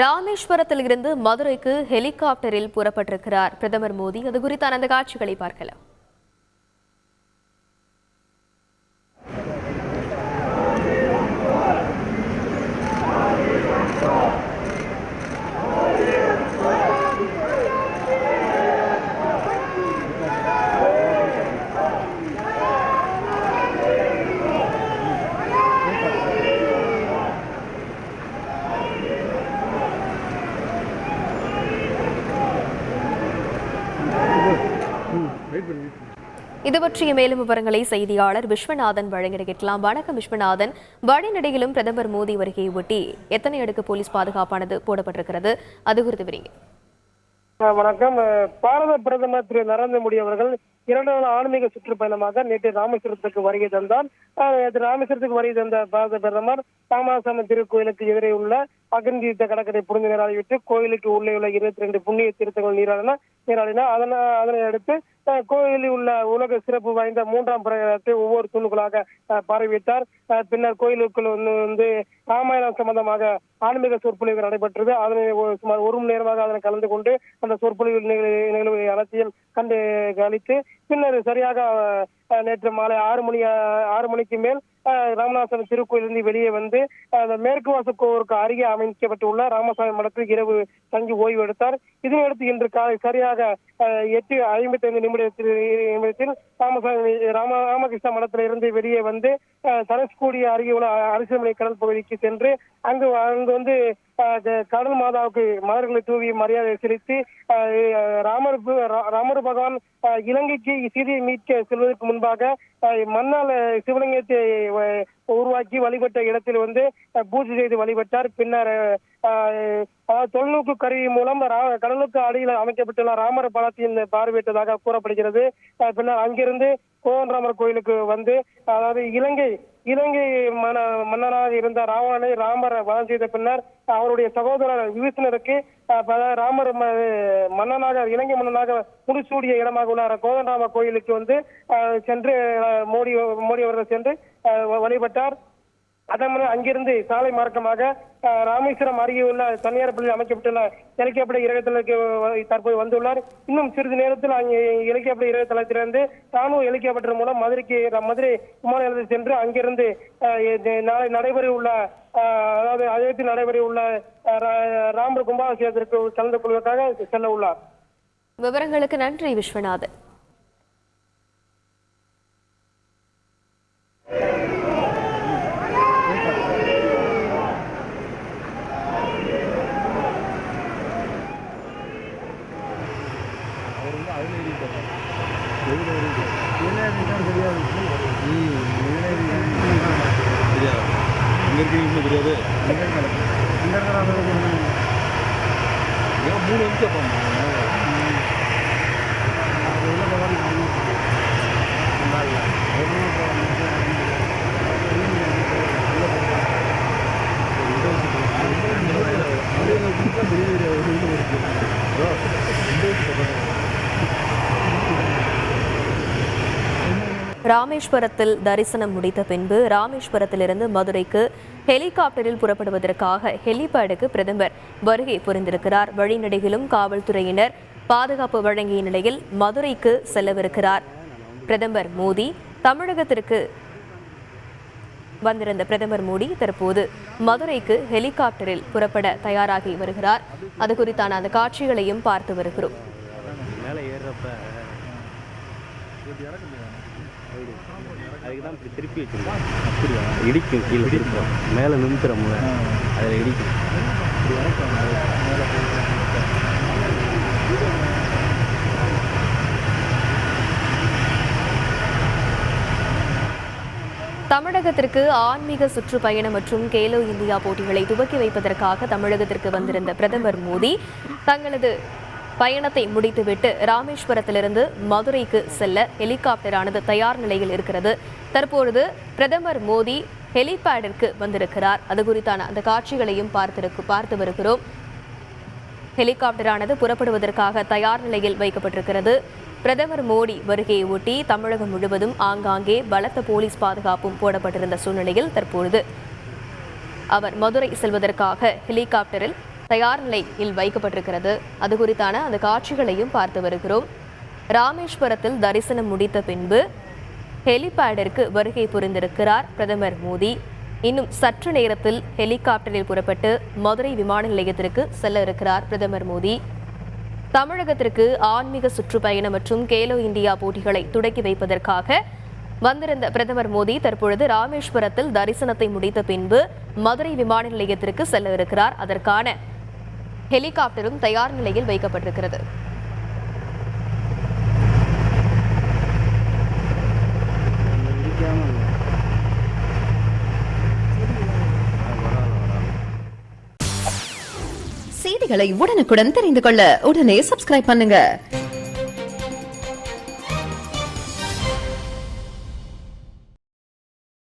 ராமேஸ்வரத்தில் இருந்து மதுரைக்கு ஹெலிகாப்டரில் புறப்பட்டிருக்கிறார் பிரதமர் மோடி. அது குறித்தான அந்த காட்சிகளை பார்க்கலாம். இது பற்றிய மேலும் விவரங்களை செய்தியாளர் விஸ்வநாதன் வழங்கிட கேட்கலாம். வணக்கம் விஸ்வநாதன். வழிநடையிலும் பிரதமர் மோடி வருகையை ஒட்டி எத்தனை அடுக்கு போலீஸ் பாதுகாப்பானது போடப்பட்டிருக்கிறது, அது குறித்து விவரிங்க. வணக்கம். பாரத பிரதமர் திரு நரேந்திர மோடி அவர்கள் 2 நாள் ஆன்மீக சுற்றுப்பயணமாக நேற்று ராமேஸ்வரத்துக்கு வருகை தந்தார். ராமேஸ்வரத்துக்கு வருகை தந்த பாரத பிரதமர் ராமநாதசாமி திருக்கோயிலுக்கு எதிரே உள்ள அக்னி தீர்த்த கடற்கரை புனித நீராடிவிட்டு கோயிலுக்கு உள்ளே உள்ள 22 புண்ணிய தீர்த்தங்கள் நீராடினார். அதனை அடுத்து கோயிலில் உள்ள உலக சிறப்பு வாய்ந்த 3ஆம் பிரகாரத்தை ஒவ்வொரு தூண்களாக பார்வையிட்டார். பின்னர் கோயிலுக்குள் வந்து ராமாயணம் சம்பந்தமாக ஆன்மீக சொற்பொழிவு நடைபெற்றது. அதனை சுமார் 1 மணி நேரமாக அதனை கலந்து கொண்டு அந்த சொற்பொழிவு நிகழ்வு அனைத்தையும் கண்டு கழித்து பின்னர் சரியாக நேற்று மாலை 6 மணிக்கு மேல் ராமநாதசாமி திருக்கோயிலிருந்து வெளியே வந்து மேற்கு வாசக்கோருக்கு அருகே அமைக்கப்பட்டுள்ள ராமசாமி மடத்தில் இரவு தங்கி ஓய்வு எடுத்தார். இதனையடுத்து இன்று காலை சரியாக 8:55 நிமிடத்தில் ராமகிருஷ்ண மடத்தில் இருந்து வெளியே வந்து தனுஷ்கோடி அருகே உள்ள அரசியல்மனை கடல் பகுதிக்கு சென்று அங்கு வந்து கடல் மாதாவுக்கு மலர்களை தூவி மரியாதை செலுத்தி ராமர் பகவான் இலங்கைக்கு சீதையை மீட்க செல்வதற்கு முன்பாக மண்ணால் சிவலிங்கத்தை உருவாக்கி வழிபட்ட இடத்தில் வந்து பூஜை செய்து வழிபட்டார். பின்னர் தொலைநோக்கு கருவி மூலம் கடலுக்கு அடியில் அமைக்கப்பட்டுள்ள ராமர் பாலத்தையும் பார்வையிட்டதாக கூறப்படுகிறது. பின்னர் அங்கிருந்து கோவன்ராமர் கோயிலுக்கு வந்து, அதாவது இலங்கை மன்னனாக இருந்த ராவணனை ராமர் வதம் செய்த பின்னர் அவருடைய சகோதரர் விபீஷணருக்கு ராமர் இலங்கை மன்னனாக முடிசூடிய இடமாக உள்ள கோவன்ராமர் கோயிலுக்கு வந்து சென்று மோடி அவர்கள் சென்று வழிபட்டார். அதன் அங்கிருந்து சாலை மார்க்கமாக ராமேஸ்வரம் அருகே உள்ள தனியார் பள்ளியில் அமைக்கப்பட்டுள்ள ஹெலிகாப்டர் இறக்கத்தளத்துக்கு தற்போது வந்துள்ளார். இன்னும் சிறிது நேரத்தில் அங்கே ஹெலிகாப்டர் இறக்கத்தளத்திலிருந்து ராணுவ ஹெலிகாப்டர் மூலம் மதுரை விமான நிலையத்தில் சென்று அங்கிருந்து நாளை நடைபெற உள்ள அயோத்தி நடைபெற உள்ள ராமர் கும்பாபிஷேகத்திற்கு கலந்து கொள்வதற்காக செல்ல உள்ளார். விவரங்களுக்கு நன்றி விஸ்வநாதன். ராமேஸ்வரத்தில் தரிசனம் முடித்த பின்பு ராமேஸ்வரத்திலிருந்து மதுரைக்கு ஹெலிகாப்டரில் புறப்படுவதற்காக ஹெலிபேடுக்கு பிரதமர் வருகை புரிந்திருக்கிறார். வழிநடையிலும் காவல்துறையினர் பாதுகாப்பு வழங்கிய நிலையில் மதுரைக்கு செல்லவிருக்கிறார் பிரதமர் மோடி. தமிழகத்திற்கு வந்திருந்த பிரதமர் மோடி தற்போது மதுரைக்கு ஹெலிகாப்டரில் புறப்பட தயாராகி வருகிறார். அது குறித்தான அந்த காட்சிகளையும் பார்த்து வருகிறோம். அதுக்குதான் இப்படி திருப்பி வச்சிருக்கோம். அப்படியா? இடிக்கும், கீழே திருப்போம், மேலே நிமித்துறோம்ல, அதில் இடிக்கும். தமிழகத்திற்கு ஆன்மீக சுற்றுப்பயணம் மற்றும் கேலோ இந்தியா போட்டிகளை துவக்கி வைப்பதற்காக தமிழகத்திற்கு வந்திருந்த பிரதமர் மோடி தங்களது பயணத்தை முடித்துவிட்டு ராமேஸ்வரத்திலிருந்து மதுரைக்கு செல்ல ஹெலிகாப்டரானது தயார் நிலையில் இருக்கிறது. தற்பொழுது பிரதமர் மோடி ஹெலிபேடிற்கு வந்திருக்கிறார். அது குறித்தான அந்த காட்சிகளையும் பார்த்து வருகிறோம். ஹெலிகாப்டரானது புறப்படுவதற்காக தயார் நிலையில் வைக்கப்பட்டிருக்கிறது. பிரதமர் மோடி வருகையை ஒட்டி தமிழகம் முழுவதும் ஆங்காங்கே பலத்த போலீஸ் பாதுகாப்பும் போடப்பட்டிருந்த சூழ்நிலையில் தற்பொழுது அவர் மதுரை செல்வதற்காக ஹெலிகாப்டரில் தயார் நிலையில் வைக்கப்பட்டிருக்கிறது. அது குறித்தான அந்த காட்சிகளையும் பார்த்து வருகிறோம். ராமேஸ்வரத்தில் தரிசனம் முடித்த பின்பு ஹெலிபேடிற்கு வருகை புரிந்திருக்கிறார் பிரதமர் மோடி. இன்னும் சற்று நேரத்தில் ஹெலிகாப்டரில் புறப்பட்டு மதுரை விமான நிலையத்திற்கு செல்ல இருக்கிறார் பிரதமர் மோடி. தமிழகத்திற்கு ஆன்மீக சுற்றுப்பயணம் மற்றும் கேலோ இந்தியா போட்டிகளை தொடக்கி வைப்பதற்காக வந்திருந்த பிரதமர் மோடி தற்பொழுது ராமேஸ்வரத்தில் தரிசனத்தை முடித்த பின்பு மதுரை விமான நிலையத்திற்கு செல்ல இருக்கிறார். அதற்கான ஹெலிகாப்டரும் தயார் நிலையில் வைக்கப்பட்டிருக்கிறது. செய்திகளை உடனுக்குடன் தெரிந்து கொள்ள உடனே சப்ஸ்கிரைப் பண்ணுங்க.